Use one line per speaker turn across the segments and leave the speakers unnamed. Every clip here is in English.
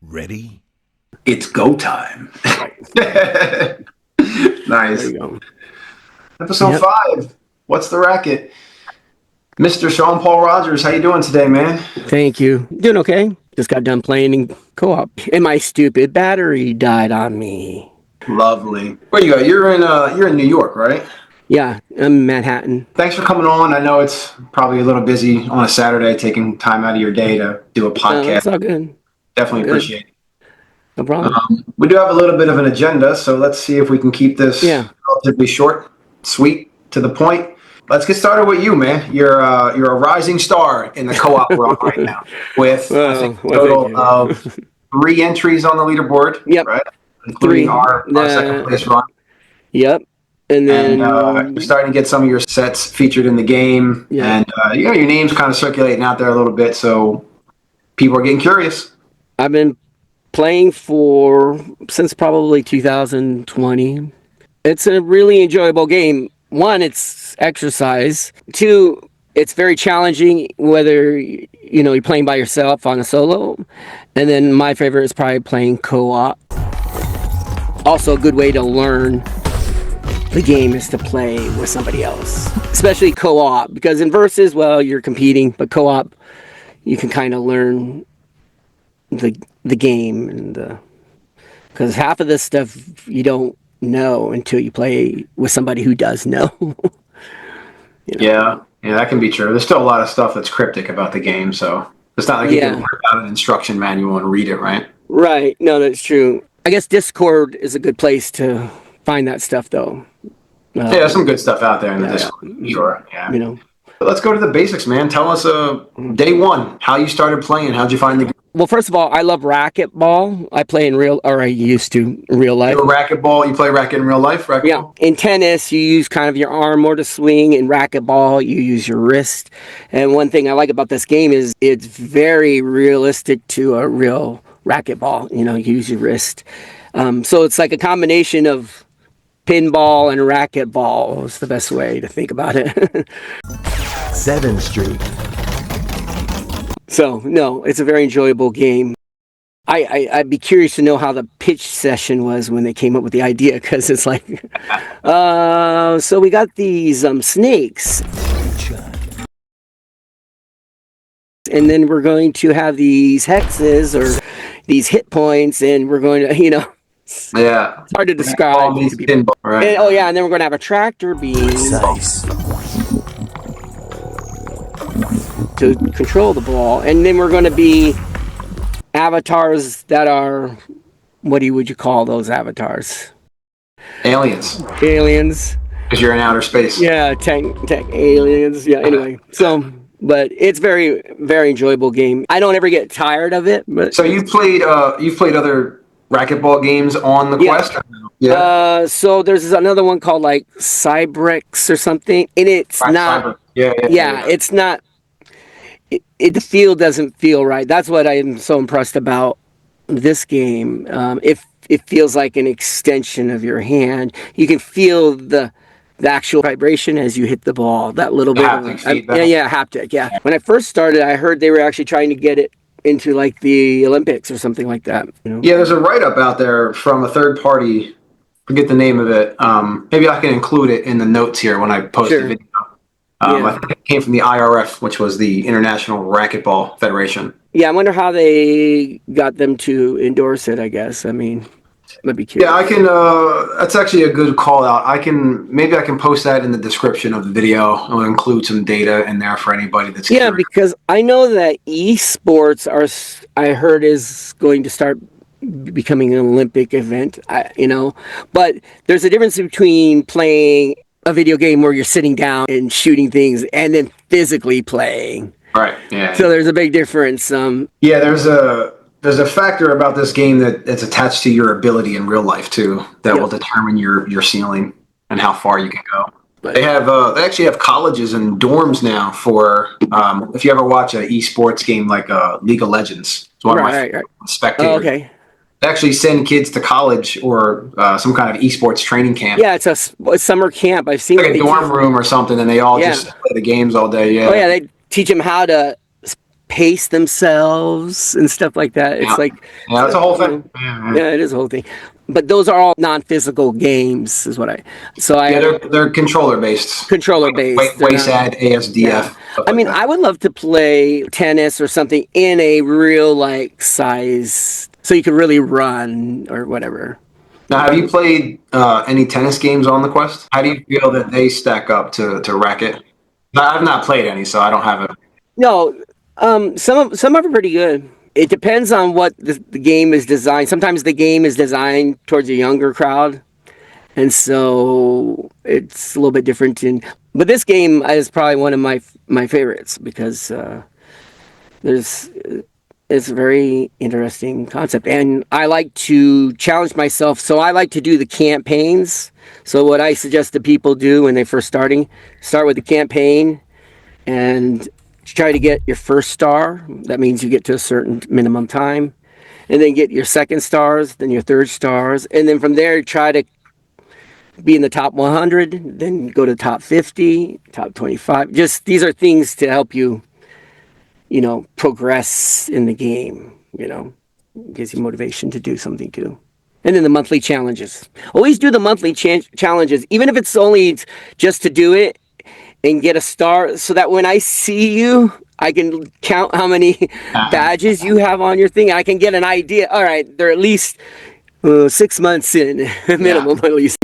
Ready?
It's go time. Nice.
There you go.
Episode 5. What's the racket? Mr. SeanPaulRogers, how you doing today, man?
Thank you. Doing okay. Just got done playing in co-op. And my stupid battery died on me.
Lovely. Where you go? You're in New York, right?
Yeah, I'm in Manhattan.
Thanks for coming on. I know it's probably a little busy on a Saturday, taking time out of your day to do a podcast.
No, it's all good.
Definitely appreciate it.
No problem.
We do have a little bit of an agenda, so let's see if we can keep this relatively short, sweet, to the point. Let's get started with you, man. You're a rising star in the co-op world right now, with I think a total of 3 entries on the leaderboard.
Yep.
Right, including our second place run.
Yep. And then
you're starting to get some of your sets featured in the game, and your name's kind of circulating out there a little bit, so people are getting curious.
I've been playing since probably 2020. It's a really enjoyable game. 1, it's exercise. 2, it's very challenging, whether you're playing by yourself on a solo. And then my favorite is probably playing co-op. Also a good way to learn the game is to play with somebody else, especially co-op, because in versus, well, you're competing, but co-op, you can kind of learn the game, and because half of this stuff you don't know until you play with somebody who does know.
Yeah, that can be true. There's still a lot of stuff that's cryptic about the game, so it's not like you can work out an instruction manual and read it, right?
Right. No, that's true. I guess Discord is a good place to find that stuff, though.
There's some good stuff out there in the Discord. Sure. Yeah. But let's go to the basics, man. Tell us day 1, how you started playing. How'd you find the game?
Well, first of all, I love racquetball. I play I used to in real life.
Racquetball, you play racket in real life? Racquetball?
Yeah. In tennis, you use kind of your arm more to swing. In racquetball, you use your wrist. And one thing I like about this game is it's very realistic to a real racquetball. You use your wrist. So it's like a combination of pinball and racquetball is the best way to think about it.
7th Street.
So, no, it's a very enjoyable game. I'd be curious to know how the pitch session was when they came up with the idea, because it's like, so we got these snakes. And then we're going to have these hexes or these hit points, and we're going to, it's hard to describe.
Pinball, right?
And then we're going to have a tractor beam to control the ball, and then we're going to be avatars that are, what would you call those avatars?
Aliens. Because you're in outer space.
Yeah, tech aliens. Yeah. Anyway, but it's very, very enjoyable game. I don't ever get tired of it. But
so you've played other racquetball games on the Quest?
Yeah. So there's another one called like Cybrex or something, and it's not. It's not. The feel doesn't feel right. That's what I am so impressed about this game. It feels like an extension of your hand. You can feel the actual vibration as you hit the ball. That little bit of haptic. Yeah. When I first started, I heard they were actually trying to get it into like the Olympics or something like that.
Yeah, there's a write-up out there from a third party. Forget the name of it. Maybe I can include it in the notes here when I post the video. I think it came from the IRF, which was the International Racquetball Federation.
Yeah, I wonder how they got them to endorse it, I guess. I mean, I'd be curious.
Yeah, I can. That's actually a good call out. Maybe I can post that in the description of the video. I'll include some data in there for anybody that's curious.
Because I know that esports I heard is going to start becoming an Olympic event, but there's a difference between playing a video game where you're sitting down and shooting things and then physically playing.
Right. Yeah.
So there's a big difference.
There's a factor about this game that's attached to your ability in real life too, that will determine your ceiling and how far you can go. But they actually have colleges and dorms now for if you ever watch an esports game like League of Legends. It's one of my spectators.
Oh, okay.
They actually send kids to college or some kind of esports training camp.
Yeah, it's a summer camp. I've seen
like a dorm room or something, and they all just play the games all day. Yeah.
Oh yeah, they teach them how to pace themselves and stuff like that. It's like,
yeah, that's a whole
you
thing.
know, yeah, it is a whole thing. But those are all non-physical games, is what I. So
Yeah, they're controller based.
controller based. They're not.
WASD,
Yeah,
ASDF, stuff
I
like
mean,
that.
I would love to play tennis or something in a real like size, so you could really run or whatever.
Now, have you played any tennis games on the Quest? How do you feel that they stack up to Racket? No, I've not played any, so I don't have it.
No, some of them are pretty good. It depends on what the game is designed. Sometimes the game is designed towards a younger crowd, and so it's a little bit different. But this game is probably one of my favorites because there's it's a very interesting concept, and I like to challenge myself. So I like to do the campaigns. So what I suggest to people do when they're first start with the campaign and try to get your first star. That means you get to a certain minimum time, and then get your second stars, then your third stars, and then from there try to be in the top 100, then go to top 50, top 25. Just these are things to help you, progress in the game. Gives you motivation to do something too. And then the monthly challenges. Always do the monthly challenges, even if it's only just to do it and get a star, so that when I see you, I can count how many badges you have on your thing. I can get an idea. All right, they're at least 6 months in, minimum at least.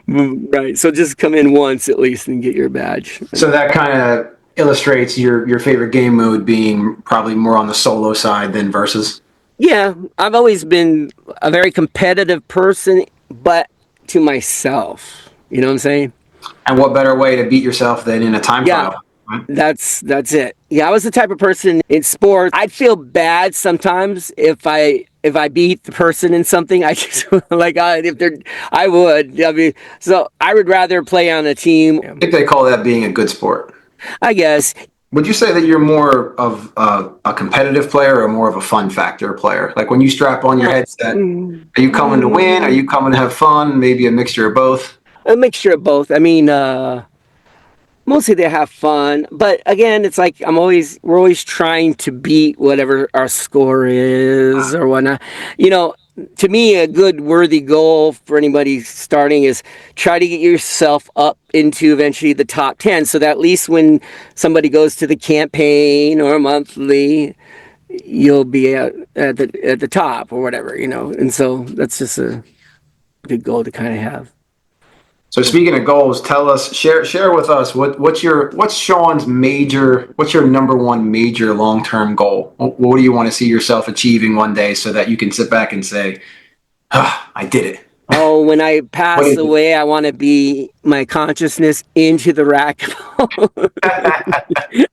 Right, so just come in once at least and get your badge.
So that kind of illustrates your favorite game mode being probably more on the solo side than versus.
Yeah, I've always been a very competitive person, but to myself. You know what I'm saying?
And what better way to beat yourself than in a time
Yeah,
trial? Right?
that's it. Yeah, I was the type of person in sports. I'd feel bad sometimes if I beat the person in something. I just like if they're I would. I mean, so I would rather play on a team.
I think they call that being a good sport.
I guess.
Would you say that you're more of a competitive player or more of a fun factor player? Like when you strap on your headset, are you coming to win? Are you coming to have fun? Maybe a mixture of both?
A mixture of both. I mean, mostly they have fun, but again, it's like we're always trying to beat whatever our score is or whatnot. To me, a good worthy goal for anybody starting is try to get yourself up into eventually the top 10, so that at least when somebody goes to the campaign or monthly, you'll be at the top or whatever. And so that's just a good goal to kind of have.
So speaking of goals, share with us what's Sean's what's your number one major long-term goal? What do you want to see yourself achieving one day so that you can sit back and say, I did it.
Oh, when I pass away, I want to be my consciousness into the racquetball.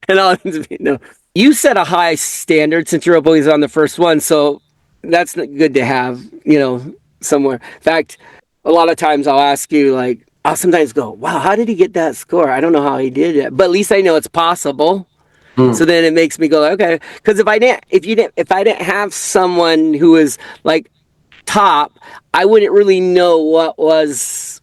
And no. You set a high standard since you're always on the first one, so that's good to have, somewhere. In fact, a lot of times I'll ask you, like, I'll sometimes go, wow, how did he get that score? I don't know how he did it, but at least I know it's possible. So then it makes me go, okay, because if I didn't have someone who was like top, I wouldn't really know what was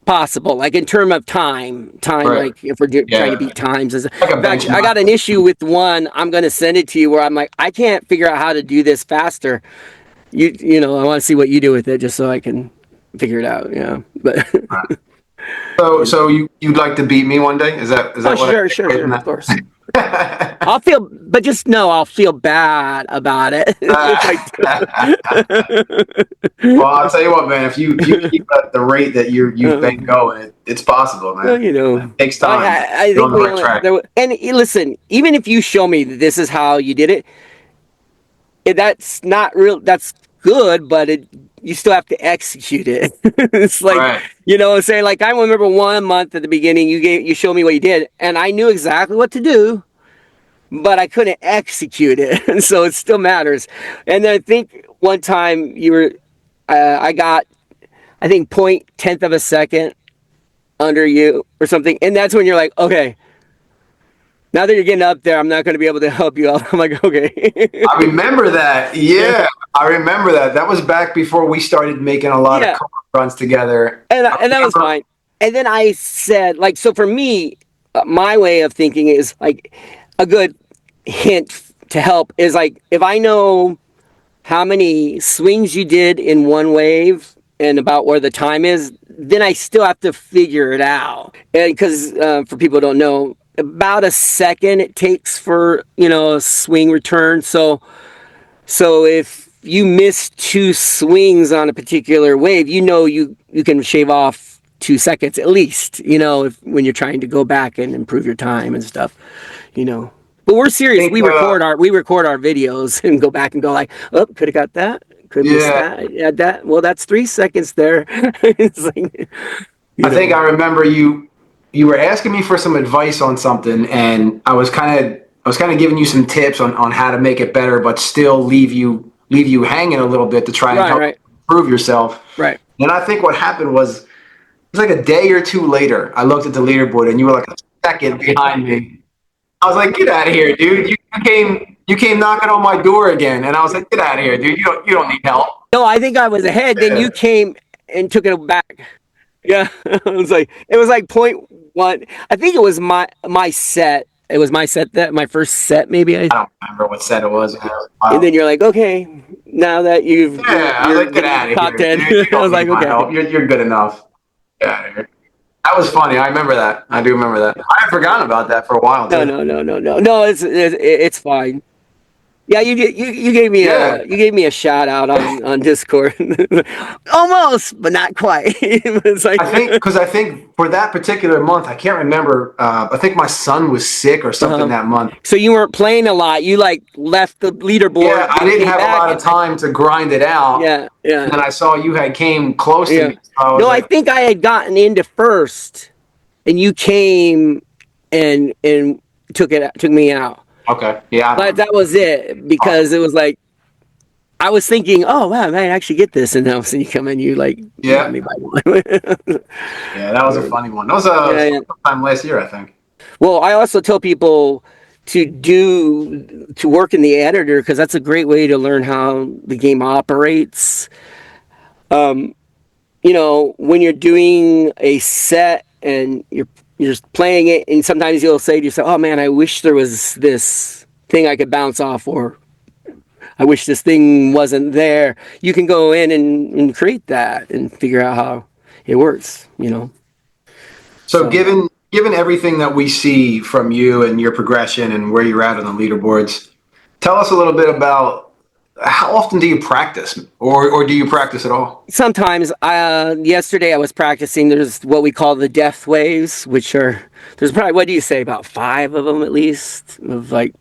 possible, like in terms of time, right. Like if we're trying to beat times. In fact, I got an issue with one. I'm going to send it to you where I'm like, I can't figure out how to do this faster. I want to see what you do with it just so I can figure it out. Yeah, but.
So you'd like to beat me one day? Is that what?
Sure, of course. I'll feel bad about it.
Well, I'll tell you what, man. If you keep at the rate that you've been going, it's possible, man. It takes time.
I think we're on the right track. And listen, even if you show me that this is how you did it, that's not real. That's good, but you still have to execute it. It's like, right. Say like I remember 1 month at the beginning, you showed me what you did, and I knew exactly what to do, but I couldn't execute it, and so it still matters. And then I think one time I got, I think 0.1 of a second under you or something, and that's when you're like, okay. Now that you're getting up there, I'm not going to be able to help you out. I'm like, okay.
I remember that. Yeah, I remember that. That was back before we started making a lot of runs together.
And that was fine. And then I said, like, so for me, my way of thinking is like a good hint to help is like if I know how many swings you did in one wave and about where the time is, then I still have to figure it out. And because for people who don't know, about a second it takes for a swing return. So if you miss two swings on a particular wave, you can shave off 2 seconds at least. When you're trying to go back and improve your time and stuff. But we're serious.
think,
We record our videos and go back and go like, oh, could have got that. Could miss that. Yeah, that. Well, that's 3 seconds there. It's like,
I think I remember you were asking me for some advice on something, and I was kind of giving you some tips on how to make it better, but still leave you hanging a little bit to try and help improve yourself.
Right.
And I think what happened was it was like a day or two later, I looked at the leaderboard, and you were like a second behind me. I was like, "Get out of here, dude! You came knocking on my door again." And I was like, "Get out of here, dude! You don't need help."
No, I think I was ahead. Then you came and took it back. Yeah, it was like 0.1. I think it was my set. It was my set, that my first set maybe.
I don't remember what set it was.
And then you're like, okay, now that you've
I was like, "Get out of
top
here,
10.
dude.
I was like, okay,
You're good enough. Get out of here." That was funny. I remember that. I do remember that. I had forgotten about that for a while. Too.
No. It's fine. Yeah, you gave me a shout out on Discord, almost, but not quite. It was like,
I think for that particular month, I can't remember. I think my son was sick or something that month.
So you weren't playing a lot. You like left the leaderboard.
Yeah, I didn't have a lot of time to grind it out.
Yeah.
And then I saw you had came close to me.
So I think I had gotten into first, and you came and took me out.
Okay. Yeah.
But that was it, because it was like I was thinking, oh wow, I might actually get this, and then all of a sudden you come in, you like got me by one.
Yeah, that was a funny one. That was sometime last year, I think.
Well, I also tell people to work in the editor, because that's a great way to learn how the game operates. When you're doing a set and you're just playing it, and sometimes you'll say to yourself, oh man, I wish there was this thing I could bounce off, or I wish this thing wasn't there. You can go in and create that and figure out how it works,
So given everything that we see from you and your progression and where you're at on the leaderboards, tell us a little bit about how often do you practice, or do you practice at all?
Sometimes. Yesterday I was practicing. There's what we call the death waves, which there's probably, what do you say, about 5 of them at least, of like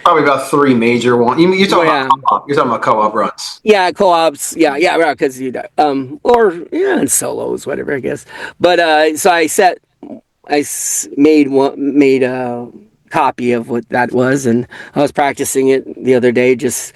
probably about 3 major ones. You're talking about co-op. You're talking about co-op runs.
Yeah, co-ops. Yeah, right. Because and solos, whatever, I guess. But so I made a copy of what that was, and I was practicing it the other day, just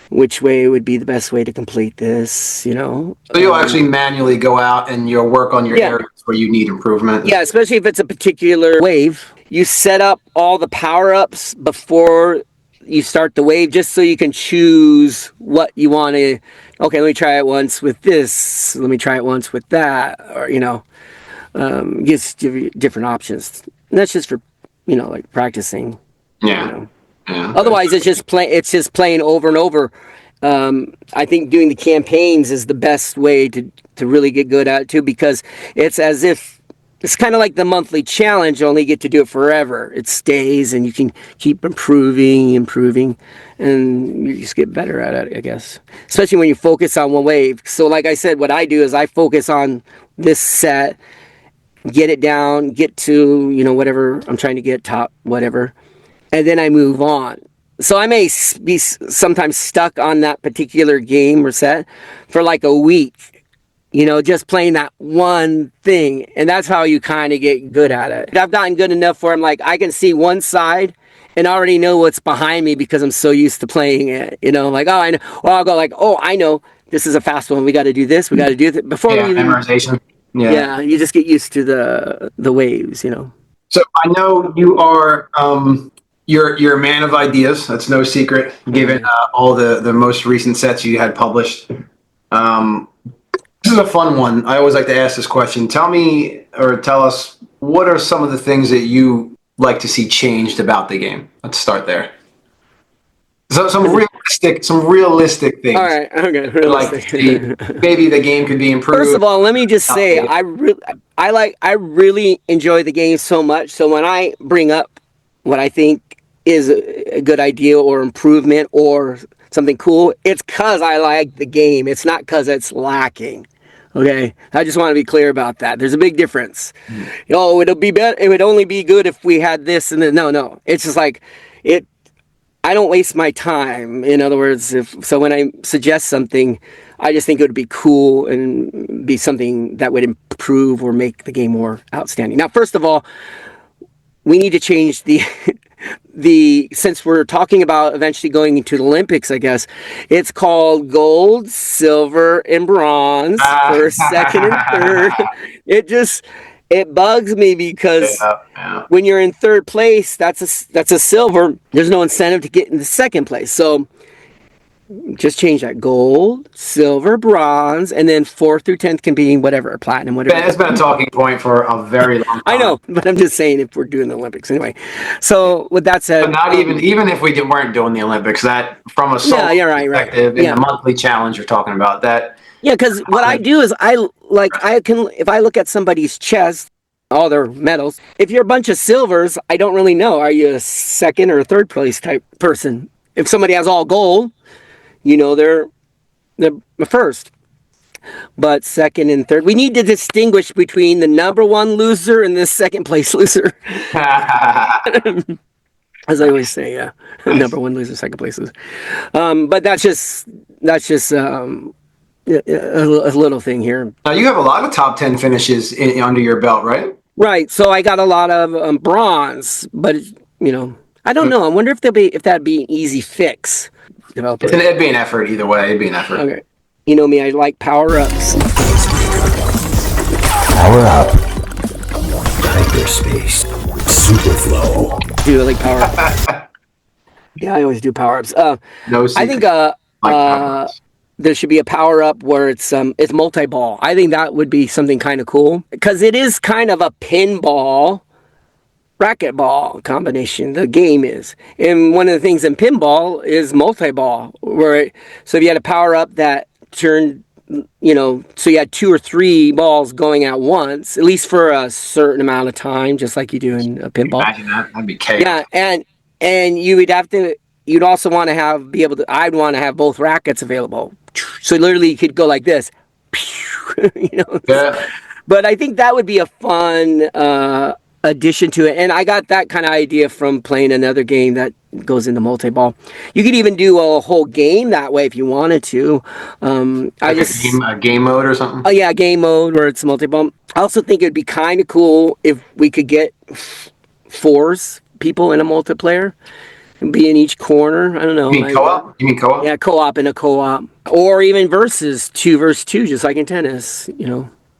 which way would be the best way to complete this, So
you'll actually manually go out and you'll work on your areas where you need improvement.
Yeah, especially if it's a particular wave. You set up all the power-ups before you start the wave, just so you can choose what you want to. Okay, let me try it once with this. Let me try it once with that, or gives you different options. And that's just for like practicing.
Yeah.
Otherwise, it's just playing over and over. I think doing the campaigns is the best way to really get good at it too, because it's as if it's kind of like the monthly challenge. You only get to do it forever. It stays, and you can keep improving, and you just get better at it, I guess. Especially when you focus on one wave. So, like I said, what I do is I focus on this set, get it down, get to whatever I'm trying to get, top whatever. And then I move on. So I may be sometimes stuck on that particular game or set for like a week, just playing that one thing. And that's how you kind of get good at it. I've gotten good enough where I'm like, I can see one side and already know what's behind me because I'm so used to playing it. Like, oh, I know. Or I'll go like, oh, I know this is a fast one. We got to do this. We got to do that. Before we even,
memorization.
Yeah, you just get used to the waves,
So I know you are... You're a man of ideas. That's no secret, given all the most recent sets you had published. This is a fun one. I always like to ask this question. Tell us, what are some of the things that you like to see changed about the game? Let's start there. So some realistic things.
All right, okay.
I'd like to see. Maybe the game could be improved.
First of all, let me just say I really enjoy the game so much. So when I bring up what I think is a good idea or improvement or something cool, it's because I like the game. It's not because it's lacking. Okay, I just want to be clear about that. There's a big difference. Oh, it'll be better. It would only be good if we had this and then. No. It's just like it. I don't waste my time. In other words, when I suggest something, I just think it would be cool and be something that would improve or make the game more outstanding. Now, first of all, we need to change since we're talking about eventually going into the Olympics, I guess, it's called gold, silver, and bronze for second and third. It bugs me because when you're in third place, that's a silver. There's no incentive to get into second place. So just change that: gold, silver, bronze, and then 4th through 10th can be whatever, platinum, whatever.
It's been a talking point for a very long time.
I know, but I'm just saying if we're doing the Olympics anyway. So with that said,
but not even if we weren't doing the Olympics, that from a solo perspective, in the monthly challenge you're talking about that.
Yeah, because what I do is if I look at somebody's chest, all their medals, if you're a bunch of silvers, I don't really know. Are you a second or a third place type person? If somebody has all gold, they're first. But second and third, we need to distinguish between the number one loser and the second place loser. As I always say, yeah, number one loser, second place loser. But that's just a little thing here.
Now you have a lot of top 10 finishes under your belt, right?
Right. So I got a lot of bronze, but I don't know. I wonder if that'd be an easy fix.
It'd be an effort either way. It'd be an effort.
Okay. You know me, I like power-ups.
Power up. Hyperspace. Superflow.
Do I like power-ups? Yeah, I always do power-ups.
No secret.
I think there should be a power-up where it's multi-ball. I think that would be something kind of cool because it is kind of a pinball racquetball combination. The game is, and one of the things in pinball is multi-ball. So if you had a power-up that turned, so you had 2 or 3 balls going at once, at least for a certain amount of time, just like you do in a pinball.
Imagine that. That'd be chaos.
Yeah, and you'd also want to I'd want to have both rackets available. So literally you could go like this.
Yeah.
But I think that would be a fun addition to it. And I got that kind of idea from playing another game that goes into multi-ball. You could even do a whole game that way if you wanted to.
A game mode or something?
Oh, yeah, game mode where it's multi-ball. I also think it'd be kind of cool if we could get 4 people in a multiplayer and be in each corner. I don't know.
You mean co-op?
Yeah, co-op in a co-op. Or even versus 2 versus 2, just like in tennis,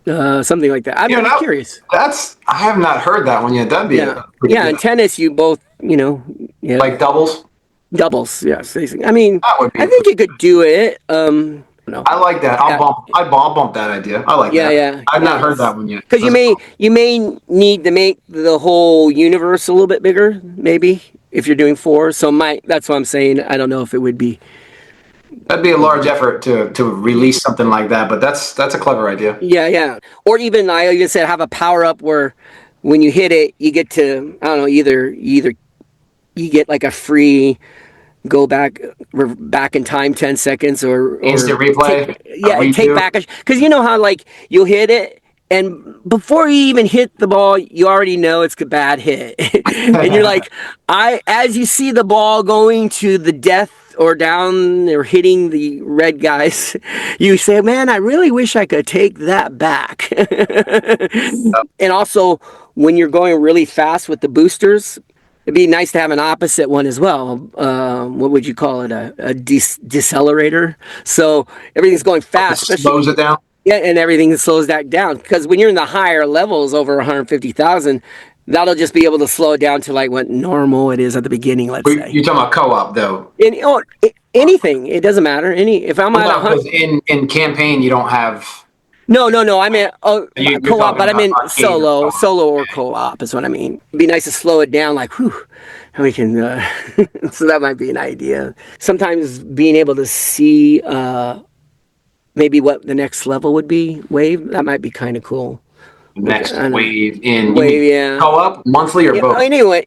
something like that. I'm curious.
I have not heard that one yet. That'd be pretty good.
In tennis, you both,
like doubles?
Doubles, yes. I mean, I think you could do it. No.
I like that. I'll bump that idea. I like that.
Yeah.
I've not heard that one yet.
Because you may need to make the whole universe a little bit bigger, maybe, if you're doing 4. So that's what I'm saying. I don't know if it would be.
That'd be a large effort to release something like that, but that's a clever idea.
Yeah. Or even I even said have a power up where when you hit it, you get to, I don't know, either you get like a free go back in time 10 seconds or
instant replay.
Take back because you know how like you'll hit it and before you even hit the ball you already know it's a bad hit and you're like as you see the ball going to the death or down or hitting the red guys, you say, man, I really wish I could take that back. And also when you're going really fast with the boosters, it'd be nice to have an opposite one as well. What would you call it? A decelerator. So everything's going fast.
Slows it down.
Yeah, and everything slows that down. Because when you're in the higher levels, over 150,000, that'll just be able to slow it down to like what normal it is at the beginning. Let's say.
You're talking about co-op though.
Anything. It doesn't matter. If I'm at 100.
In campaign, you don't have.
No. I mean, co-op, but I mean solo or co-op is what I mean. It'd be nice to slow it down, like, whew. we can. So that might be an idea. Sometimes being able to see maybe what the next level would be, wave, that might be kind of cool.
Next wave in
wave, yeah.
Co-op, monthly, or
Yeah,
both?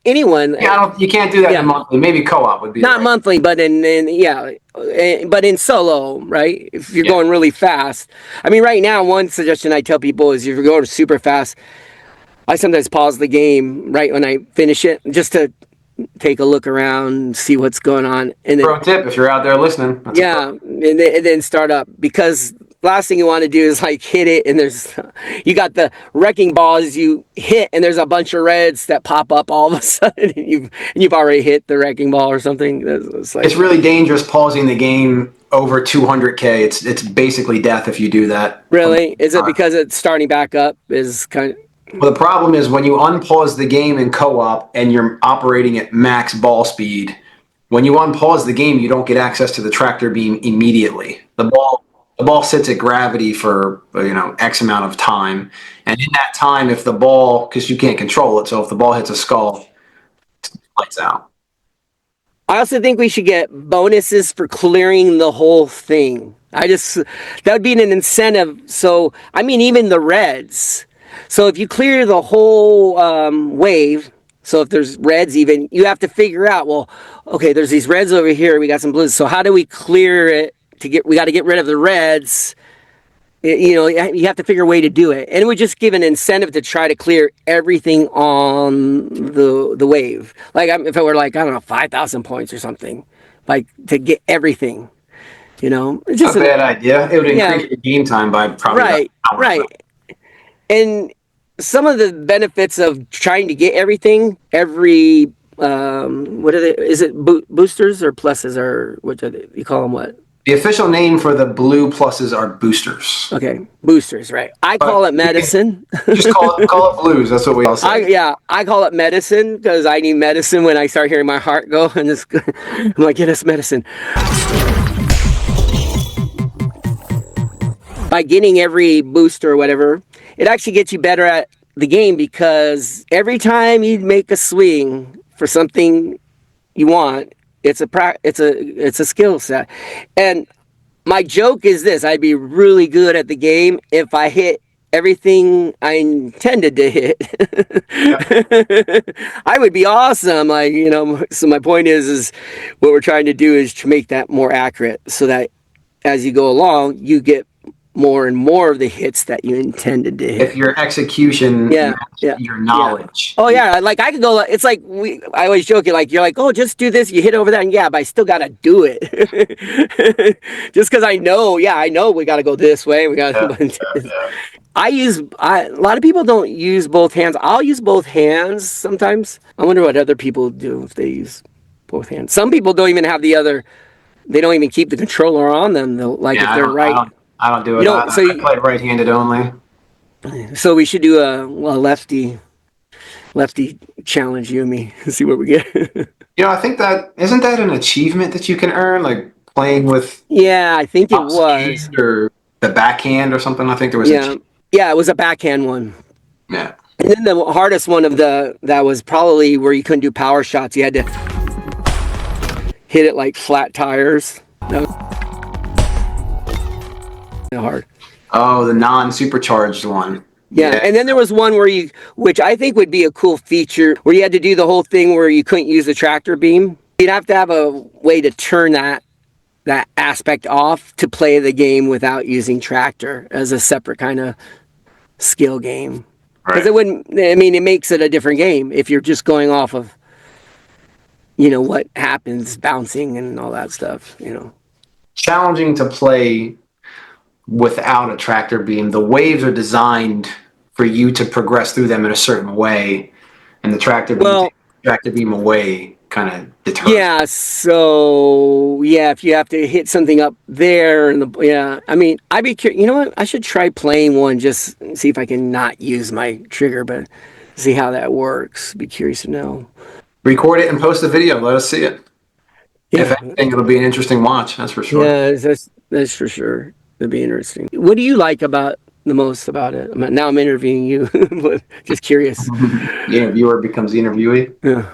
anyone.
Yeah, you can't do that in monthly. Maybe co-op would be
not monthly, but but in solo, right? If you're going really fast. I mean, right now, one suggestion I tell people is if you're going super fast, I sometimes pause the game right when I finish it just to take a look around, see what's going on, and then,
pro tip if you're out there listening.
And then start up, because last thing you want to do is like hit it and you got the wrecking balls you hit and there's a bunch of reds that pop up all of a sudden and you've already hit the wrecking ball or something.
It's really dangerous pausing the game over 200K. It's basically death if you do that.
Really? Is it because it's starting back up is kind of...
Well, the problem is when you unpause the game in co-op and you're operating at max ball speed, when you unpause the game, you don't get access to the tractor beam immediately. The ball sits at gravity for X amount of time, and in that time, if the ball, because you can't control it, so if the ball hits a skull, it lights out.
I also think we should get bonuses for clearing the whole thing. That would be an incentive. So I mean, even the reds. So if you clear the whole wave, so if there's reds even, you have to figure out, well, okay, there's these reds over here, we got some blues. So how do we clear it we got to get rid of the reds? You have to figure a way to do it. And it would just give an incentive to try to clear everything on the wave. Like if it were like, I don't know, 5,000 points or something, like to get everything, It's just
a bad idea. It would increase your game time by probably
right. And some of the benefits of trying to get everything, what are they? Is it boosters or pluses, or what do you call them? What?
The official name for the blue pluses are boosters.
Okay, boosters, right? I call it medicine.
Just call it blues. That's what we all say.
I call it medicine because I need medicine when I start hearing my heart go, and I'm like, get us medicine. By getting every booster or whatever, it actually gets you better at the game, because every time you make a swing for something you want, it's a skill set. And my joke is this: I'd be really good at the game if I hit everything I intended to hit. I would be awesome. So my point is what we're trying to do is to make that more accurate, so that as you go along, you get more and more of the hits that you intended to hit.
If your execution, your knowledge.
Oh yeah, like I could go. It's like I always joke it, like you're like, oh, just do this. You hit over that, and but I still gotta do it. Just because I know we gotta go this way. We got. A lot of people don't use both hands. I'll use both hands sometimes. I wonder what other people do if they use both hands. Some people don't even have the other. They don't even keep the controller on them. If they're right.
I don't do it. I play right-handed only.
So we should do a lefty challenge, you and me, and see what we get.
I think isn't that an achievement that you can earn, like playing with?
Yeah, I think it was.
Or the backhand or something. I think there was.
Yeah, it was a backhand one.
Yeah.
And then the hardest one that was probably where you couldn't do power shots. You had to hit it like flat tires. That was hard.
Oh, the non-supercharged one.
Yeah, and then there was one which I think would be a cool feature, where you had to do the whole thing where you couldn't use the tractor beam. You'd have to have a way to turn that aspect off to play the game without using tractor as a separate kind of skill game. Because it makes it a different game if you're just going off of, what happens, bouncing and all that stuff,
Challenging to play without a tractor beam. The waves are designed for you to progress through them in a certain way, and the tractor beam away kind of deters.
Yeah, so if you have to hit something up there, I'd be curious. You know what? I should try playing one, just see if I can not use my trigger, but see how that works. Be curious to know.
Record it and post the video. Let us see it. Yeah. If anything, it'll be an interesting watch. That's for sure.
Yeah, that's for sure. It'd be interesting. What do you like the most about it? Now I'm interviewing you, but just curious.
The interviewer becomes the interviewee.
Yeah.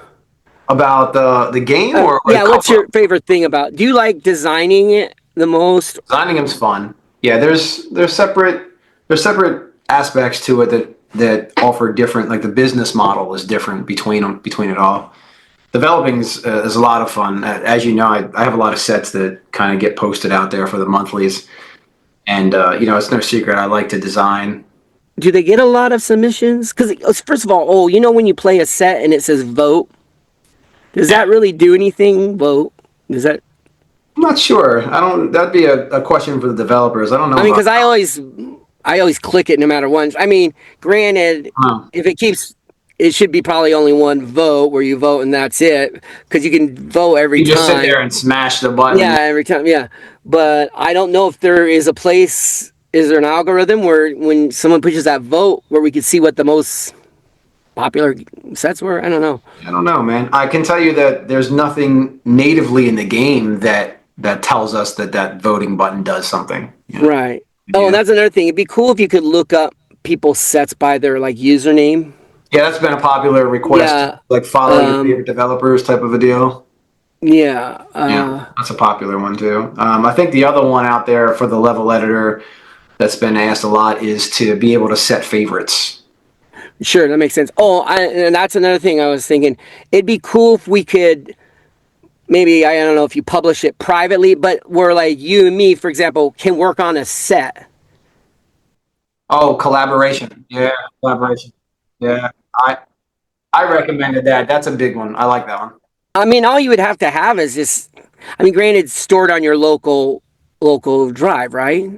About the game or the
Yeah, what's
cover?
your favorite thing about? Do you like designing it the most?
Designing them's fun. Yeah, there's separate aspects to it that offer different. Like the business model is different between it all. Developing is a lot of fun. As you know, I have a lot of sets that kind of get posted out there for the monthlies, and it's no secret I like to design.
Do they get a lot of submissions? Because first of all, when you play a set and it says vote, does
Yeah,
that really do anything? Vote? Does that?
I'm not sure. I don't. That'd be a question for the developers. I don't know
I mean,
about.
because I always click it no matter what. I mean, granted,
Oh.
if it should be probably only one vote where you vote and that's it, because you can vote every
You just sit
time.
there and smash the button.
Yeah, every time. Yeah, but I don't know if there is a place. Is there an algorithm where when someone pushes that vote, where we could see what the most popular sets were? I don't know.
I don't know, man. I can tell you that there's nothing natively in the game that tells us that voting button does something.
Right. Oh, and
Yeah.
that's another thing. It'd be cool if you could look up people's sets by their like username.
Yeah, that's been a popular request,
Yeah.
like follow your favorite developers type of a deal.
Yeah.
Yeah, that's a popular one too. I think the other one out there for the level editor that's been asked a lot is to be able to set favorites.
Sure, that makes sense. Oh, and that's another thing I was thinking. It'd be cool if we could maybe, I don't know if you publish it privately, but where like you and me, for example, can work on a set.
Oh, collaboration. Yeah, collaboration. Yeah, I recommended that. That's a big one. I like that one.
I mean, all you would have to have is just, I mean, granted, stored on your local drive, right?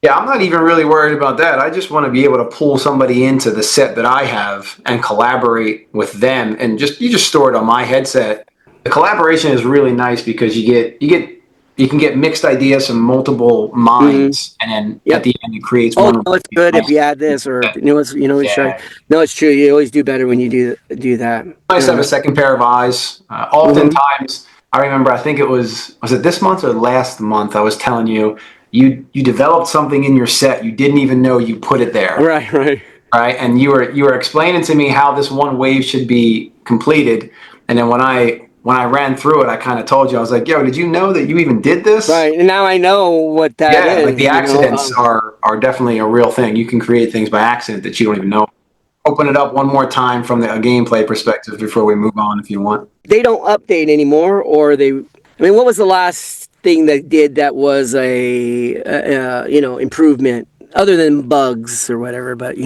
Yeah, I'm not even really worried about that. I just want to be able to pull somebody into the set that I have and collaborate with them, and you just store it on my headset. The collaboration is really nice because you can get mixed ideas from multiple
Mm-hmm.
minds, and then at
Yep.
the end it creates
Oh
one
no, it's
really
good if
nice.
you add this, or it's right.
Yeah,
No, it's true. You always do better when you do that.
nice to have a second pair of eyes.
Mhm.
Oftentimes, I remember. I think it was it this month or last month? I was telling you you developed something in your set you didn't even know you put it there.
Right, right.
Right? And you were explaining to me how this one wave should be completed, and then when I ran through it, I kind of told you I was like, "Yo, did you know that you even did this?"
Right, and now I know what that
Yeah, like
is.
the accidents are definitely a real thing. You can create things by accident that you don't even know. Open it up one more time from a gameplay perspective before we move on, if you want.
They don't update anymore, or they. I mean, what was the last thing they did that was a improvement other than bugs or whatever? But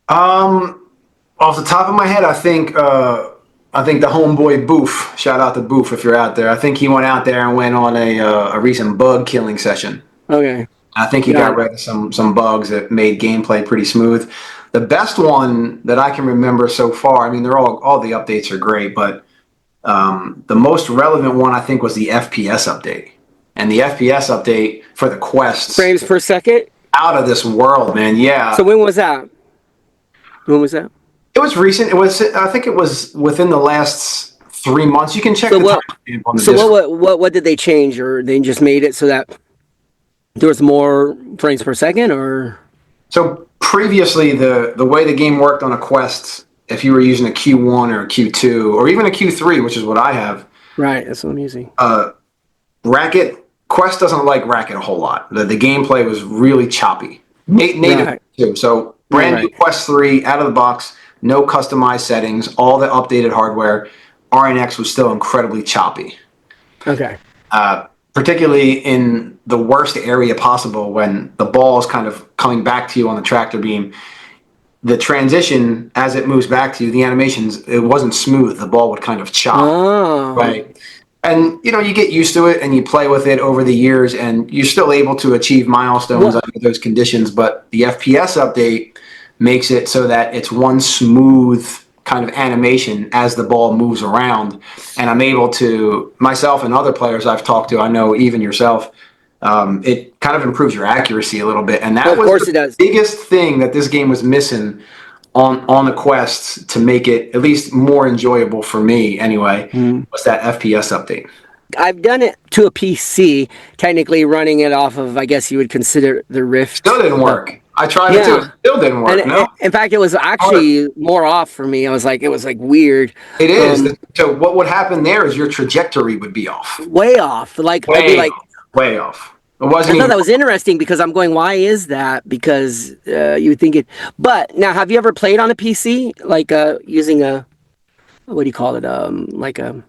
Off the top of my head, I think the homeboy Boof. Shout out to Boof if you're out there. I think he went out there and went on a recent bug killing session.
Okay,
I think he
got
got
it.
rid of some bugs that made gameplay pretty smooth. The best one that I can remember so far, I mean, they're all the updates are great, but the most relevant one I think was the FPS update. And the FPS update for the quests,
Frames per second.
out of this world, man.
So
Yeah,
when was that? When was that?
it was recent. I think it was within the last 3 months. You can check
So
the
what?
timestamp on the
So
Discord.
what did they change, or they just made it so that there was more frames per second, or
So previously, the way the game worked on a quest, if you were using a Q1 or a Q2 or even a Q3, which is what I have,
right? That's what I'm using.
Racket Quest doesn't like Racket a whole lot. The gameplay was really choppy, native
Right,
too. So
right,
brand new
right.
Quest 3 out of the box, no customized settings, all the updated hardware. RNX was still incredibly choppy,
Okay.
particularly in the worst area possible when the ball is kind of coming back to you on the tractor beam. The transition as it moves back to you, the animations, it wasn't smooth. The ball would kind of chop,
Oh,
right? And you get used to it and you play with it over the years, and you're still able to achieve milestones
what?
under those conditions. But the FPS update makes it so that it's one smooth kind of animation as the ball moves around, and I'm able to, myself and other players I've talked to, I know even yourself, it kind of improves your accuracy a little bit, and that
Of
was
course
the
it does.
biggest thing that this game was missing on the quests to make it at least more enjoyable for me anyway.
Hmm.
Was that FPS update?
I've done it to a PC, technically running it off of, I guess you would consider the
Still
Rift.
didn't work. I tried it too. It
Yeah.
still didn't work.
And
No.
in fact, it was
Hard.
actually more off for me. I was like, it was like weird.
It is.
Um,
So what would happen there is your trajectory would be off.
Way off. Like I'd be
Way
like,
off. Way off. It
I
wasn't
thought
even.
that was interesting because I'm going, why is that? Because you would think it. But now, have you ever played on a PC, like using a, what do you call it, like a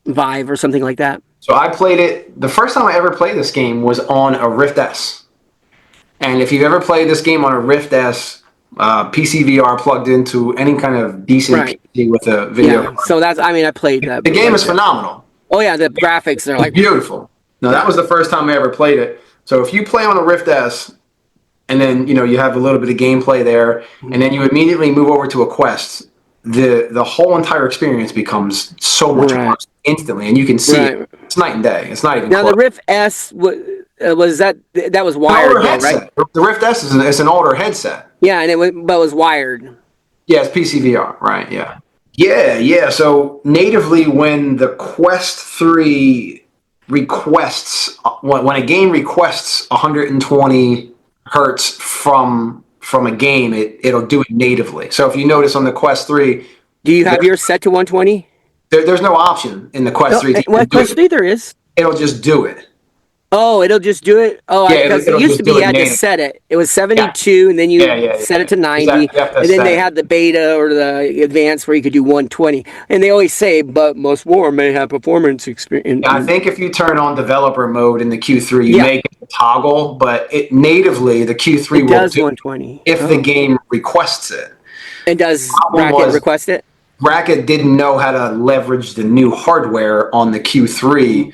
Vive or something like that?
So I played it. The first time I ever played this game was on a Rift S. And if you've ever played this game on a Rift S, PC VR plugged into any kind of decent
Right.
PC with a video
Yeah.
card,
So that's. I mean, I played that.
the game is phenomenal.
Oh yeah, the graphics are
It's
like.
beautiful. Now that
Yeah.
was the first time I ever played it. So if you play on a Rift S, and then you have a little bit of gameplay there, and then you immediately move over to a Quest, the whole entire experience becomes so much
Right.
worse instantly, and you can see
Right.
it. It's night and day. It's not even
Now
close.
the Rift S was that was
An
wired
older
though, right?
headset. The Rift S is an older headset.
Yeah, and but it was wired.
Yeah, it's PC VR, right? Yeah. Yeah. So natively, when the Quest 3 requests, when a game requests 120 hertz from a game, it'll do it natively. So if you notice on the Quest 3,
Do you have
there,
yours set to 120?
there's no option in the Quest
No,
3 to even
what
do it.
question there is?
It'll just do it.
Oh, it'll just do it. Oh,
Yeah,
because it
it'll
used
just
to be
do
you
it
had to
native.
set it. It was
Yeah.
72, and then you
Yeah.
set it to 90,
You have to
and then
set
they
it.
had the beta or the advanced where you could do 120. And they always say, but most war may have performance experience.
I think if you turn on developer mode in the Q3, you
Yeah.
make it a toggle, but it natively the Q3
It
will
does
do
120.
if the game requests it.
And does
Problem
Racket
was
request it?
Racket didn't know how to leverage the new hardware on the Q3.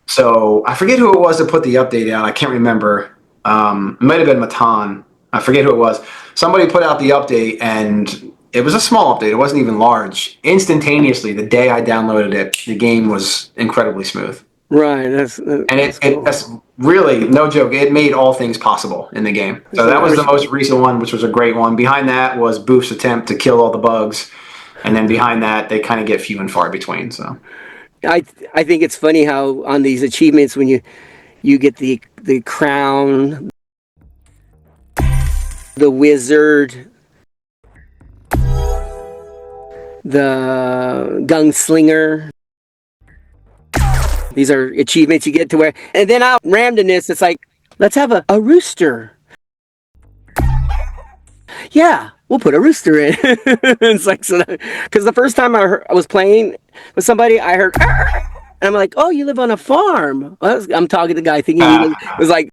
So I forget who it was that put the update out. I can't remember. It might have been Matan. I forget who it was. Somebody put out the update, and it was a small update. It wasn't even large. Instantaneously, the day I downloaded it, the game was incredibly smooth.
Right.
And that's really, no joke, it made all things possible in the game. So that was the most recent one, which was a great one. Behind that was Boof's attempt to kill all the bugs. And then behind that, they kind of get few and far between. So
I think it's funny how on these achievements when you get the crown, the wizard, the gunslinger. These are achievements you get to where, and then out randomness, it's like, let's have a rooster. Yeah, we'll put a rooster in. It's like, so because the first time I was playing with somebody, I heard, "Arr!" And I'm like, oh, you live on a farm. I'm talking to the guy thinking he was like,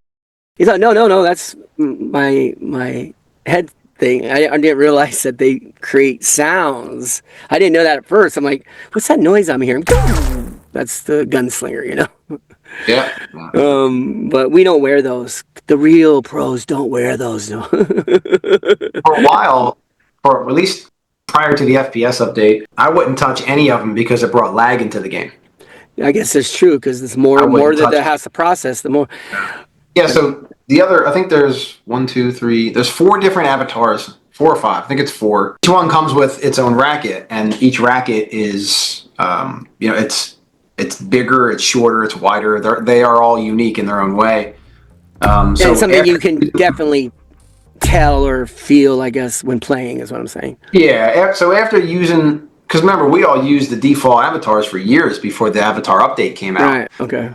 he thought, no, that's my head thing. I didn't realize that they create sounds. I didn't know that at first. I'm like, what's that noise I'm hearing? That's the gunslinger,
yeah.
But we don't wear those. The real pros don't wear those. No.
For a while, or at least prior to the FPS update, I wouldn't touch any of them because it brought lag into the game.
I guess it's true because it's more that it has to process, the more.
Yeah, so the other, I think there's 1, 2, 3, there's 4 different avatars, 4 or 5, I think it's 4. Each one comes with its own racket, and each racket is, it's bigger, it's shorter, it's wider. They are all unique in their own way.
So it's something you can definitely tell or feel, I guess, when playing, is what I'm saying.
Yeah, so after using, because remember, we all used the default avatars for years before the avatar update came out.
Right, okay.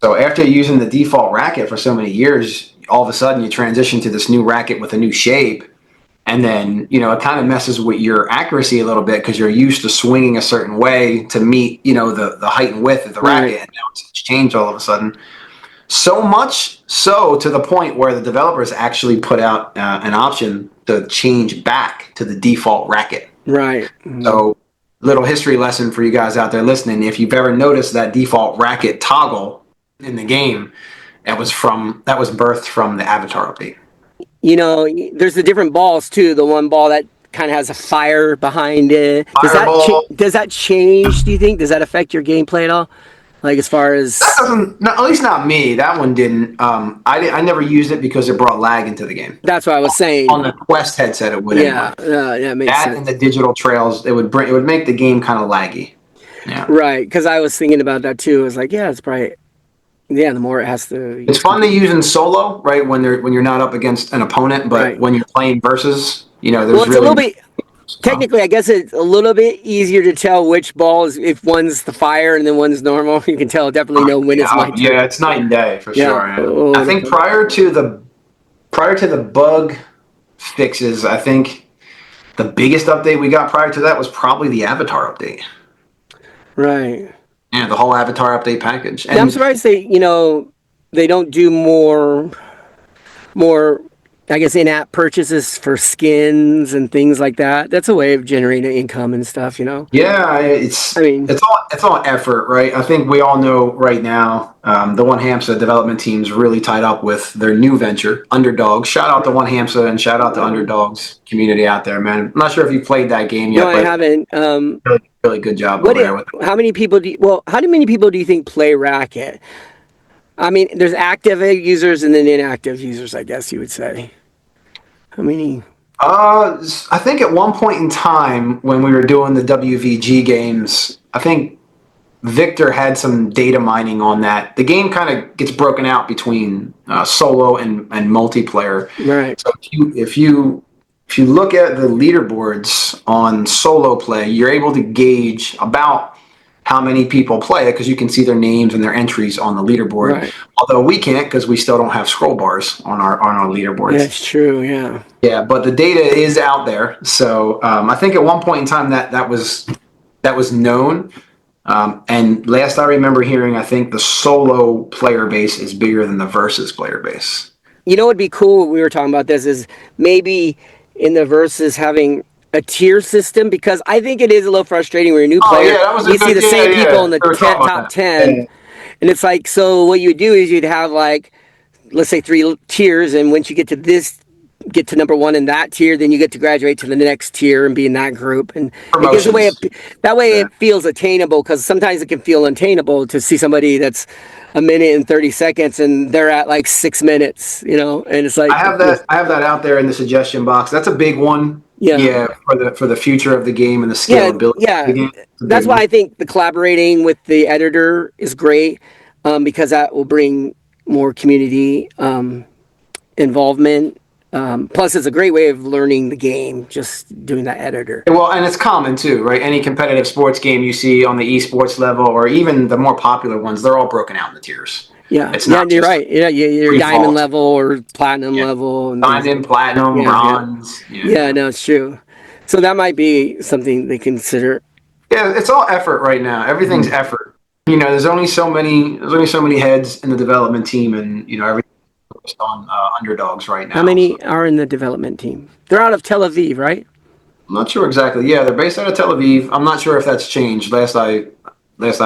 So after using the default racket for so many years, all of a sudden you transition to this new racket with a new shape. And then, it kind of messes with your accuracy a little bit because you're used to swinging a certain way to meet, the height and width of the racket. And now it's changed all of a sudden. So much so to the point where the developers actually put out an option to change back to the default racket.
Right.
So, little history lesson for you guys out there listening. If you've ever noticed that default racket toggle in the game, that was birthed from the Avatar update.
There's the different balls too. The one ball that kind of has a fire behind it. Does that change? Do you think? Does that affect your gameplay at all? Like as far as
that doesn't, no, at least not me. That one didn't. I never used it because it brought lag into the game.
That's what I was saying.
On the Quest headset, it would.
Yeah, it makes sense.
And the digital trails, it would make the game kind of laggy. Yeah.
Right, because I was thinking about that too. I was like, yeah, it's probably Yeah, the more it has to
It's
use
fun to use in solo, right? When you're not up against an opponent, but
right.
when you're playing versus,
Well,
there's
it's a
really
little bit technically. I guess it's a little bit easier to tell which ball is if one's the fire and then one's normal. You can tell definitely know when
yeah,
it's my turn.
yeah, it's night and day for
Yeah.
sure. Yeah. I
Oh,
think prior to the bug fixes, I think the biggest update we got prior to that was probably the Avatar update.
right.
Yeah, the whole Avatar update package.
Yeah, I'm
And
surprised they don't do more I guess in-app purchases for skins and things like that. That's a way of generating income and stuff.
yeah,
I mean,
it's all effort, right? I think we all know right now the One Hamsa development team's really tied up with their new venture, Underdogs. Shout out to One Hamsa and shout out to Underdogs community out there, man. I'm not sure if you played that game
no,
yet,
I
but
haven't.
really, really good job
What?
over there with it.
How many people do? How many people do you think play Racket? I mean, there's active users and then inactive users. I guess you would say. How many?
I think at one point in time when we were doing the WVG games, I think Victor had some data mining on that. The game kind of gets broken out between solo and multiplayer.
Right.
So if you look at the leaderboards on solo play, you're able to gauge about how many people play it because you can see their names and their entries on the leaderboard.
Right.
Although we can't because we still don't have scroll bars on our leaderboards.
Yeah, it's true. Yeah.
Yeah, but the data is out there. So I think at one point in time that was known. And last I remember hearing, I think the solo player base is bigger than the versus player base.
You know what'd be cool? We were talking about this is maybe in the versus having a tier system because I think it is a little frustrating when you're a new
Oh
player.
yeah, that was a
You see
good.
the
Yeah,
same people
yeah.
in the
We were talking about
top
that.
10,
Yeah.
and it's like so. What you would do is you'd have like let's say 3 tiers, and once you get to number one in that tier, then you get to graduate to the next tier and be in that group. And it gives a way of,
Promotions.
that way
Yeah.
it feels attainable because sometimes it can feel unattainable to see somebody that's a minute and 30 seconds and they're at like 6 minutes, and it's
I
like,
have that. I have that out there in the suggestion box. That's a big one.
yeah.
Yeah, for the future of the game and the
Yeah,
scalability of the
yeah.
game. It's a
That's
big
why
one.
I think the collaborating with the editor is great because that will bring more community involvement. Plus, it's a great way of learning the game, just doing that editor.
Well, and it's common too, right? Any competitive sports game you see on the esports level, or even the more popular ones, they're all broken out in the tiers.
Yeah,
It's
yeah,
not
you're
just
right. Yeah, your diamond
default.
level or platinum
Yeah,
level and things.
diamond, platinum,
Yeah, yeah,
bronze.
yeah.
Yeah,
No, it's true. So that might be something they consider.
yeah. It's all effort right now. Everything's effort. There's only so many. There's only so many heads in the development team, and everything's focused on underdogs right
How
now. So
many are in the development team? They're out of Tel Aviv, right?
I'm not sure exactly. Yeah, they're based out of Tel Aviv. I'm not sure if that's changed. Last I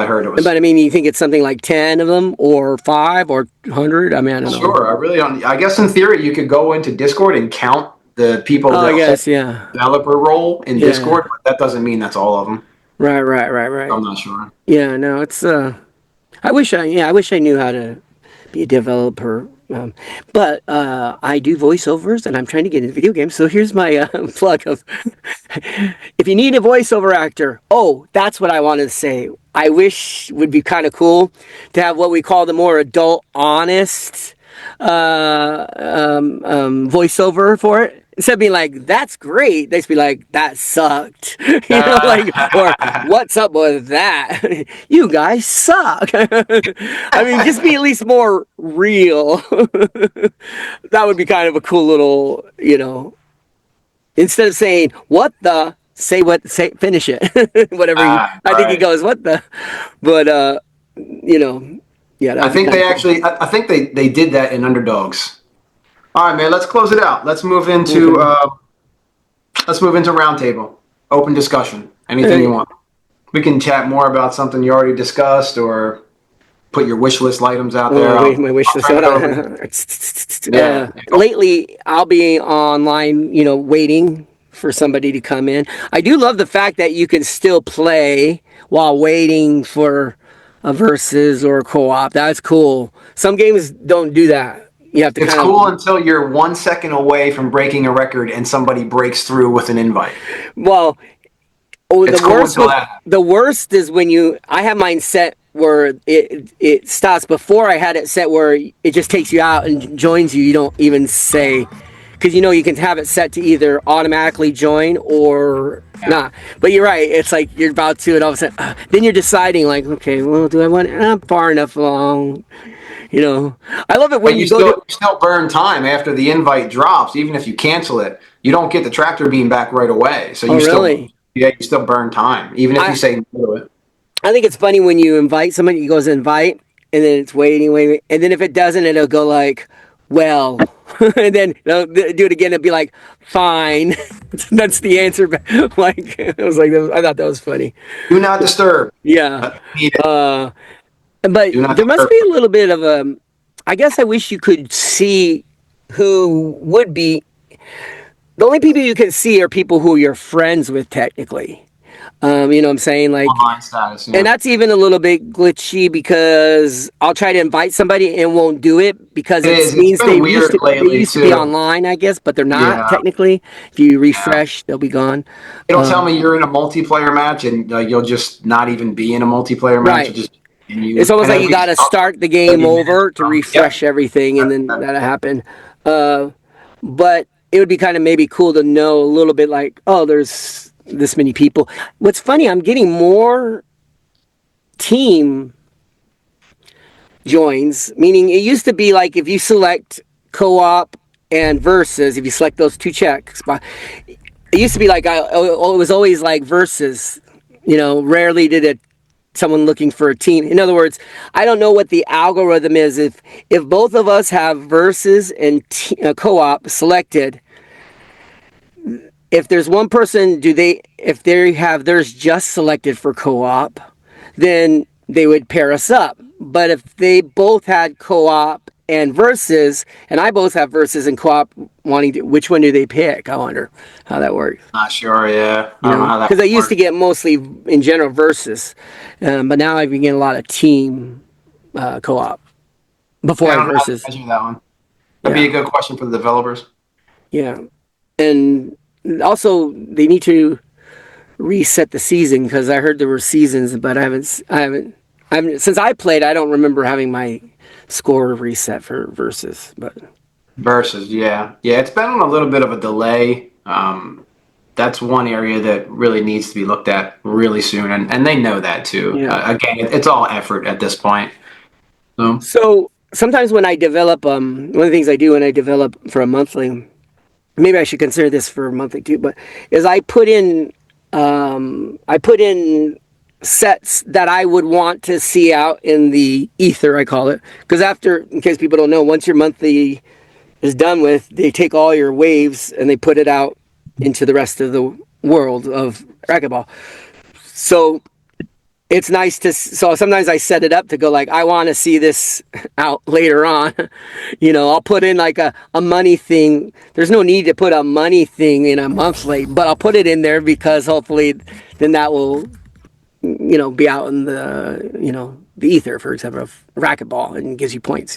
heard it
But
was.
I mean, you think it's something like 10 of them, or 5, or 100? I mean, I don't know.
Sure, I really don't. I guess in theory you could go into Discord and count the people
Oh, I
that hold
guess, yeah,
developer role in
yeah.
Discord, but that doesn't mean that's all of them.
Right, right, right, right.
I'm not sure.
Yeah, no, it's I wish I knew how to be a developer. But I do voiceovers and I'm trying to get into video games. So here's my plug of if you need a voiceover actor, oh, that's what I wanted to say. I wish would be kind of cool to have what we call the more adult, honest voiceover for it. Instead of being like, that's great, they should be like, that sucked. Or what's up with that? You guys suck. I mean, just be at least more real. That would be kind of a cool little, instead of saying, what the, finish it. Whatever I think he
right.
goes, what the, but, yeah,
I
that'd be
think
kind
they
of cool.
actually. I think they did that in Underdogs. All right, man. Let's close it out. Let's move into
Okay.
roundtable, open discussion. Anything you want. We can chat more about something you already discussed, or put your wish list items out there.
Oh, my wish
I'll
list.
turn it over. Yeah.
Lately, I'll be online, waiting for somebody to come in. I do love the fact that you can still play while waiting for a versus or a co-op. That's cool. Some games don't do that. You have to
It's
kind
cool
of,
until you're 1 second away from breaking a record and somebody breaks through with an invite.
well, oh,
It's cool until that happens.
the worst is when I have mine set where it stops. Before I had it set where it just takes you out and joins you. You don't even say, because you can have it set to either automatically join or not. But you're right. It's like you're about to, and all of a sudden, then you're deciding like, okay, well, do I want? I'm far enough along. I love it when
But
you go to.
you still burn time after the invite drops, even if you cancel it. You don't get the tractor beam back right away, so
Oh,
you still
really?
yeah you still burn time, even if you
I
say no to it.
I think it's funny when you invite somebody. It goes invite, and then it's waiting, and then if it doesn't, it'll go like, well, and then it'll do it again. It'll be like, fine. That's the answer. Like I was like, I thought that was funny.
Do not disturb.
Yeah.
Need it.
Uh, but
Do not
there must
disturb.
be a little bit of a. I guess I wish you could see who would be. The only people you can see are people who you're friends with, technically. You know what I'm saying? Like,
Online status.
and
Yeah,
that's even a little bit glitchy because I'll try to invite somebody and won't do it because
it
it
is. It's
means
been weird
they
lately
used to be
too.
online, I guess, but they're not
Yeah,
technically. If you
yeah.
refresh, they'll be gone.
It'll tell
Um,
me you're in a multiplayer match, and you'll just not even be in a multiplayer match.
right.
You'll just
It's
continue,
almost
and
like
it'll
you
be
got to start the game
30 minutes
over to
from. Yep.
refresh everything, and then that'll happen. Uh, but it would be kind of maybe cool to know a little bit like, oh, there's this many people. What's funny, I'm getting more team joins, meaning it used to be like if you select co-op and versus, if you select those two checks, it used to be like it was always like versus. Rarely did it someone looking for a team. In other words, I don't know what the algorithm is. If both of us have versus and co-op selected, if there's one person, if they have theirs just selected for co-op, then they would pair us up. But if they both had co-op and versus, and I both have versus and co-op, which one do they pick? I wonder how that works.
Not sure. Yeah, I don't know how that
Because I used to
works.
get mostly in general versus, but now I've been getting a lot of team co-op before
Yeah, I
I
don't know how to
versus.
measure that one. That'd be
Yeah,
a good question for the developers.
yeah, and also they need to reset the season because I heard there were seasons, but I haven't since I played. I don't remember having my score reset for versus, but
Versus, yeah, yeah, it's been on a little bit of a delay. That's one area that really needs to be looked at really soon, and they know that too.
yeah.
Again, it's all effort at this point. So,
So sometimes when I develop, one of the things I do when I develop for a monthly, maybe I should consider this for monthly too, but is I put in sets that I would want to see out in the ether, I call it, because after, in case people don't know, once your monthly is done with, they take all your waves and they put it out into the rest of the world of racquetball. So it's nice to, so sometimes I set it up to go like, I want to see this out later on. I'll put in like a money thing. There's no need to put a money thing in a monthly, but I'll put it in there because hopefully then that will, be out in the ether, for example, of racquetball and gives you points.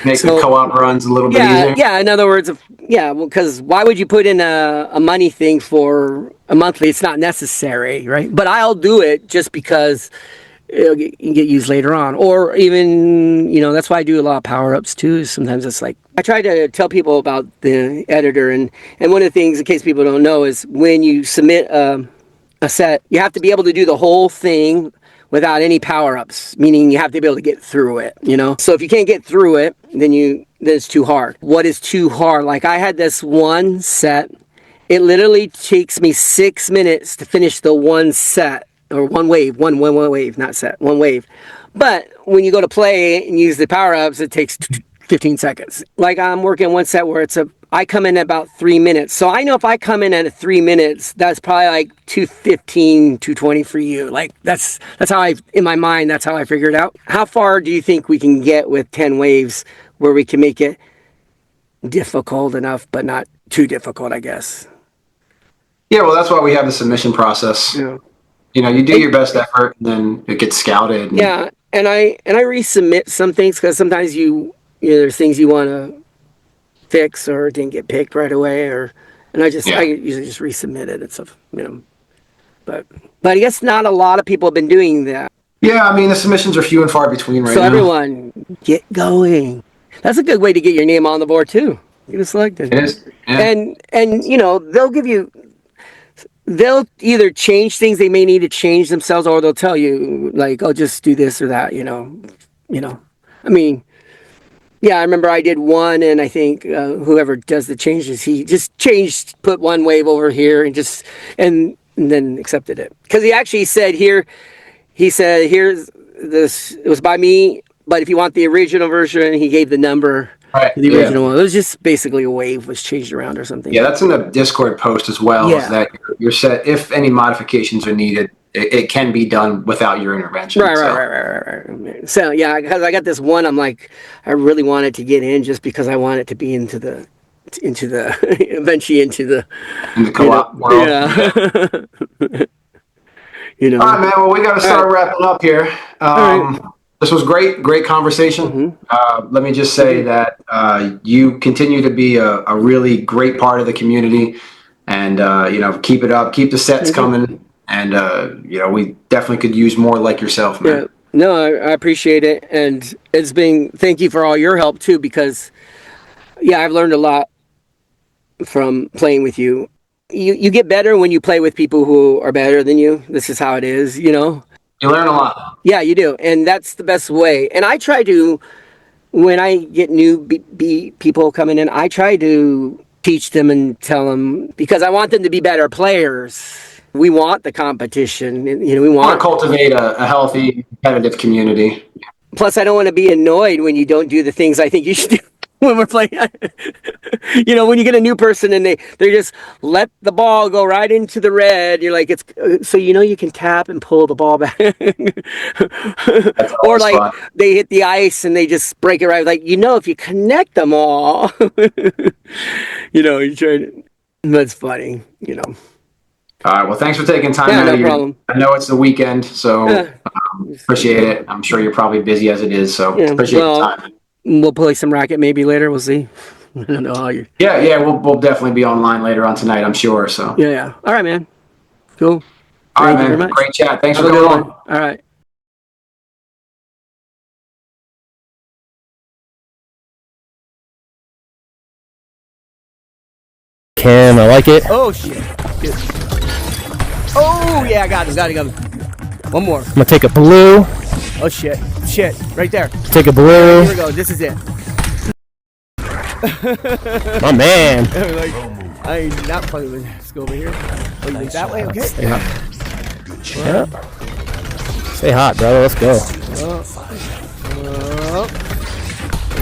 make the
So
co-op runs a little bit
yeah,
easier.
yeah. In other words, because why would you put in a money thing for a monthly? It's not necessary, right? But I'll do it just because it'll get used later on, or even that's why I do a lot of power ups too. Sometimes it's like I try to tell people about the editor, and one of the things, in case people don't know, is when you submit a set, you have to be able to do the whole thing without any power-ups, meaning you have to be able to get through it. So if you can't get through it, then it's too hard. What is too hard? Like I had this one set, it literally takes me 6 minutes to finish the one set, or one wave, one wave, not set, one wave. But when you go to play and use the power-ups, it takes 15 seconds. Like I'm working one set where I come in at about 3 minutes. So I know if I come in at 3 minutes, that's probably like 215, 220 for you. Like that's how in my mind, that's how I figured it out. How far do you think we can get with 10 waves where we can make it difficult enough, but not too difficult, I guess?
Yeah, well, that's why we have the submission process.
Yeah.
You do
And
your best effort, and then it gets scouted.
yeah, and I resubmit some things because sometimes there's things you want to fix or it didn't get picked right away, and I
Yeah,
usually just resubmit it and stuff. But I guess not a lot of people have been doing that.
Yeah, I mean, the submissions are few and far between right
So
now.
everyone, get going. That's a good way to get your name on the board too. Get selected.
It is. Yeah.
And you know, they'll either change things they may need to change themselves, or they'll tell you like, oh, just do this or that, you know. I mean, yeah, I remember I did one, and I think whoever does the changes, he just changed, put one wave over here, and then accepted it. Because he actually said here, here's this, it was by me, but if you want the original version, he gave the number
Right.
to the original one. It was just basically a wave was changed around or something.
Yeah, that's in the Discord post as well.
Yeah.
Is that you're set, if any modifications are needed, it can be done without your intervention.
Right. So yeah, because I got this one, I'm like, I really wanted to get in just because I want it to be into the eventually into the
co-op world.
Yeah. You know.
All right, man. Well, we got to start wrapping up here. This was great conversation.
Mm-hmm.
Let me just say that you continue to be a really great part of the community, and keep it up, keep the sets coming. And, we definitely could use more like yourself, man.
Yeah. No, I appreciate it. And thank you for all your help too, because I've learned a lot from playing with you. You get better when you play with people who are better than you. This is how it is, you know?
You learn a lot.
Yeah, you do. And that's the best way. And I try to, when I get new people coming in, I try to teach them and tell them, because I want them to be better players. We want the competition. We want
to cultivate a healthy, competitive community.
Plus, I don't want to be annoyed when you don't do the things I think you should do when we're playing. When you get a new person and they just let the ball go right into the red, you're like, it's so you can tap and pull the ball back. Or like fun. They hit the ice and they just break it right. Like, if you connect them all, you try to, that's funny,
All right. Well, thanks for taking time out of your. I know it's the weekend, so appreciate it. I'm sure you're probably busy as it is, so appreciate the time.
We'll play some racket maybe later. We'll see. I don't know how you.
Yeah. We'll definitely be online later on tonight, I'm sure. So.
Yeah. All right, man. Cool.
All right, man. Great chat. Thanks for coming on.
All right.
Cam, I like it.
Oh shit. Good. Oh yeah, I got him. One more.
I'm gonna take a blue.
Oh shit, right there.
Take a blue.
Here we go. This is it.
My man.
I'm not playing with. Let's go over here. Oh, you think that way? Okay.
Stay hot. Yeah. Stay hot, brother. Let's go.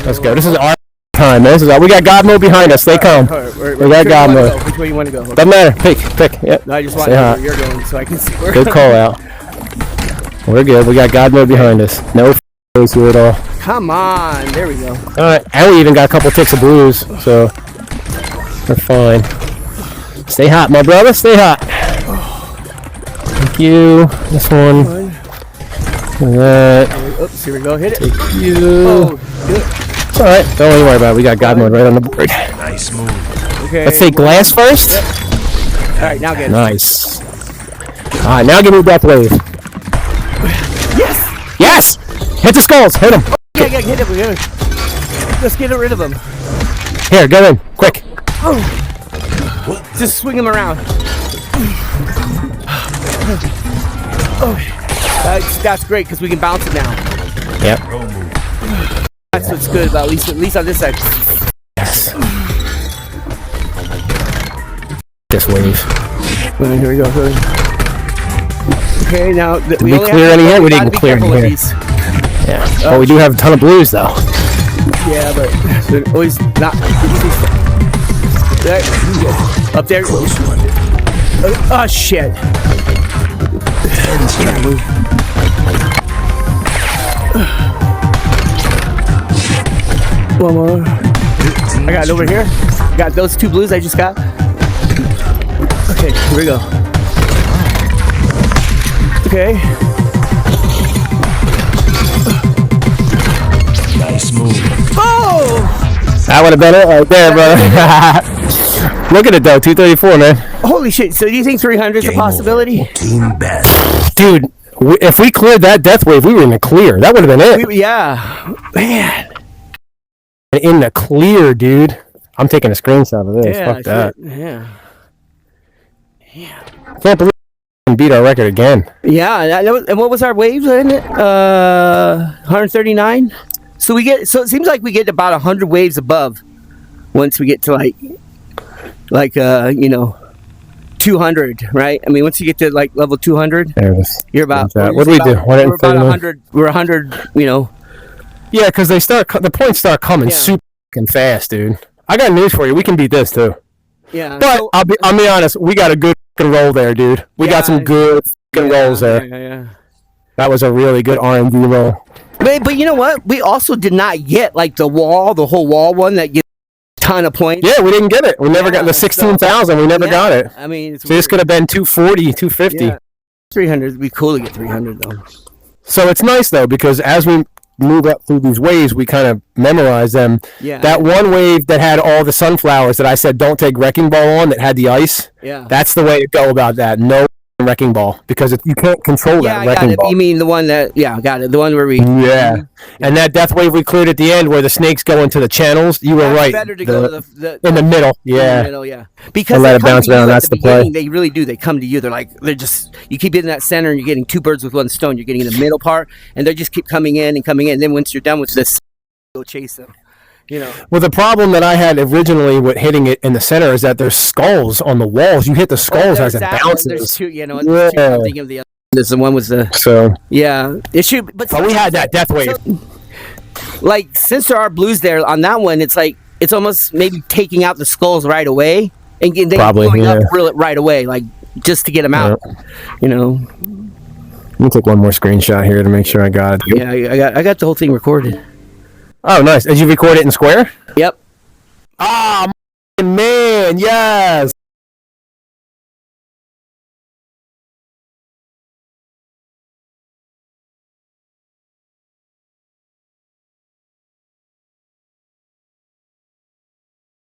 Let's go. This is our time, man. We got God mode behind us. Stay calm. We got God mode.
Which way you want to go?
Doesn't matter. Pick. Yep.
No, I just want to know where you're going so I can see where.
Good call out. We're good. We got God mode behind us. No f***s here at all.
Come on. There we go.
All right. And we even got a couple ticks of blues, so we're fine. Stay hot, my brother. Stay hot. Thank you. This one. And that.
Oops. Here we go. Hit it.
Take you.
Oh, good.
It's all right. Don't even worry about it. We got God mode right on the board.
Nice move.
Okay. Let's take glass first.
Yep. All right. Now get it.
Nice. All right. Now give me Death Wave. Yes! Hit the skulls. Hit him.
Yeah, hit him. Let's get rid of him.
Here, go in. Quick.
Oh. Just swing him around. Oh. That's great because we can bounce it now.
Yep.
That's what's good about at least on this side.
Yes. This wave.
Right, here we go. Okay, now
did we clear any here? We didn't clear any here. Yeah. But we do have a ton of blues though.
Yeah, but they're always not. There. Up there. Oh shit. One more. I got it over here. Got those two blues I just got. Okay, here we go. Okay.
Nice move.
Oh!
That would have been it right there, brother. Look at it though, 234, man.
Holy shit! So do you think 300 is a possibility?
Team best.
Dude, If we cleared that death wave, we were in the clear. That would have been it.
Yeah, man.
In the clear, dude. I'm taking a screenshot of this.
Yeah,
Fuck that.
Yeah.
Can't believe we beat our record again.
Yeah, and what was our waves in it? 139. So it seems like we get about 100 waves above once we get to like 200, right? I mean, once you get to like level 200, you're about.
What do we do?
We're about 100. We're 100.
Yeah, because the points start coming super fucking fast, dude. I got news for you. We can beat this too.
Yeah,
but I'll be honest. We got a good roll there, dude. We got some good rolls there.
Yeah.
That was a really good R&D roll.
But you know what? We also did not get like the whole wall one that gets a ton of points.
Yeah, we didn't get it. We never got the 16,000. We never got it.
I mean,
so this could have been 240, 250.
Yeah. 300 would be cool to get 300 though.
So it's nice though because as we move up through these waves, we kind of memorize them.
Yeah.
That one wave that had all the sunflowers that I said don't take wrecking ball on, that had the ice.
Yeah.
That's the way to go about that. No wrecking ball because you can't control that wrecking ball.
You mean the one that? Yeah, got it. The one where we.
Yeah. And that death wave we cleared at the end where the snakes go into the channels. You were right.
Better to go to
in the middle. Yeah.
In the middle, yeah. Because
let it bounce around. That's the play.
They really do. They come to you. They're just. You keep hitting that center, and you're getting two birds with one stone. You're getting in the middle part, and they just keep coming in and coming in. And then once you're done with this, go chase them. Well,
the problem that I had originally with hitting it in the center is that there's skulls on the walls. You hit the skulls as it bounces.
There's two, there's two. I'm thinking of the other. This one was the.
So.
Yeah, it should. But
we had that death wave.
Like since there are blues there on that one, it's like it's almost maybe taking out the skulls right away and then going up right away, like just to get them out.
Let me take one more screenshot here to make sure I got it.
Yeah, I got the whole thing recorded.
Oh, nice. Did you record it in Square?
Yep.
Ah, man, yes.